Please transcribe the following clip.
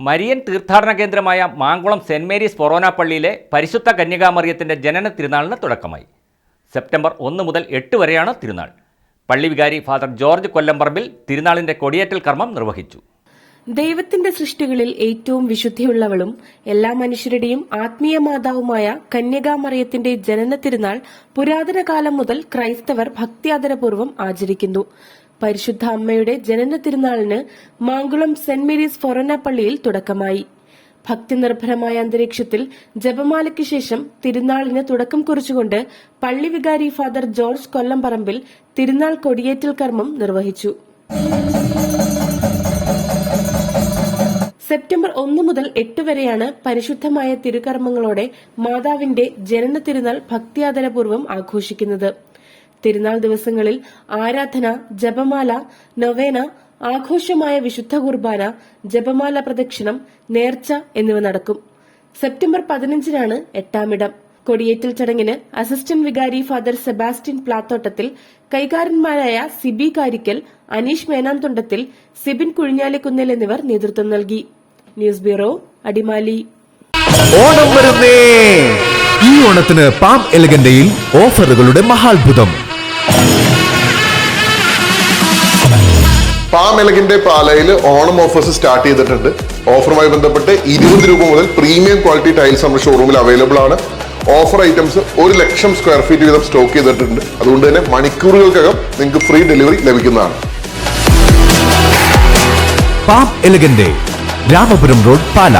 Marian തീർത്ഥാടന കേന്ദ്രമായ Mankulam saint Mary's ഫൊറോന പള്ളിയിലെ പരിശുദ്ധ കന്യകാമറിയത്തിൻ്റെ ജനന തിരുനാളിന് തുടക്കമായി. സെപ്റ്റംബർ 1 മുതൽ 8 വരെയാണ് തിരുനാൾ. പള്ളി വികാരി ഫാദർ ജോർജ് കൊല്ലംപറമ്പിൽ തിരുനാളിന്റെ കൊടിയേറ്റൽ കർമ്മം നിർവഹിച്ചു. ദൈവത്തിന്റെ സൃഷ്ടികളിൽ ഏറ്റവും വിശുദ്ധിയുള്ളവളും എല്ലാ മനുഷ്യരുടെയും ആത്മീയ മാതാവുമായ കന്യകാമറിയത്തിന്റെ ജനന തിരുനാൾ പുരാതന കാലം മുതൽ ക്രൈസ്തവർ ഭക്തിയാദരപൂർവ്വം ആചരിക്കുന്നു. പരിശുദ്ധ അമ്മയുടെ ജനന തിരുനാളിന് മാങ്കുളം സെന്റ് മേരീസ് ഫൊറോന പള്ളിയിൽ തുടക്കമായി. ഭക്തിനിർഭരമായ അന്തരീക്ഷത്തിൽ ജപമാലയ്ക്ക് ശേഷം തിരുനാളിന് തുടക്കം കുറിച്ചുകൊണ്ട് പള്ളി വികാരി ഫാദർ ജോർജ് കൊല്ലംപറമ്പിൽ തിരുനാൾ കൊടിയേറ്റൽ കർമ്മം നിർവഹിച്ചു. സെപ്റ്റംബർ 1 മുതൽ 8 വരെയാണ് പരിശുദ്ധമായ തിരുകർമ്മങ്ങളോടെ മാതാവിന്റെ ജനന തിരുനാൾ ഭക്തിയാദരപൂർവ്വം ആഘോഷിക്കുന്നത്. തിരുനാൾ ദിവസങ്ങളിൽ ആരാധന, ജപമാല, നൊവേന, ആഘോഷമായ വിശുദ്ധ കുർബാന, ജപമാല പ്രദക്ഷിണം, നേർച്ച എന്നിവ നടക്കും. സെപ്റ്റംബർ 15-നാണ് 8-ാമിടം. കൊടിയേറ്റൽ ചടങ്ങിന് അസിസ്റ്റന്റ് വികാരി ഫാദർ സെബാസ്റ്റ്യൻ പ്ലാത്തോട്ടത്തിൽ, കൈകാരന്മാരായ സിബി കാരിക്കൽ, അനീഷ് മേനാന്തൊണ്ടത്തിൽ, സിബിൻ കുഴിഞ്ഞാലിക്കുന്നിൽ എന്നിവർ നേതൃത്വം നൽകി. News bureau, Adimali. ഓണം വരുന്നേ! ഈ ഓണത്തിന് പാം എലഗന്റയിൽ ഓഫറുകളുടെ മഹാത്ഭുതം. പാം എലഗന്റെ പാലയിൽ ഓണം ഓഫേഴ്സ് സ്റ്റാർട്ട് ചെയ്തിട്ടുണ്ട്. ഓഫറുമായി ബന്ധപ്പെട്ട് 20 രൂപ മുതൽ പ്രീമിയം ക്വാളിറ്റി ടൈൽസ് നമ്മുടെ ഷോറൂമിൽ അവൈലബിൾ ആണ്. ഓഫർ ഐറ്റംസ് 1,00,000 സ്ക്വയർ ഫീറ്റ് വീതം സ്റ്റോക്ക് ചെയ്തിട്ടുണ്ട്. അതുകൊണ്ട് തന്നെ മണിക്കൂറുകൾക്കകം നിങ്ങൾക്ക് ഫ്രീ ഡെലിവറി ലഭിക്കുന്നതാണ്. പാം എലഗന്റെ, രാമപുരം റോഡ്, പാല.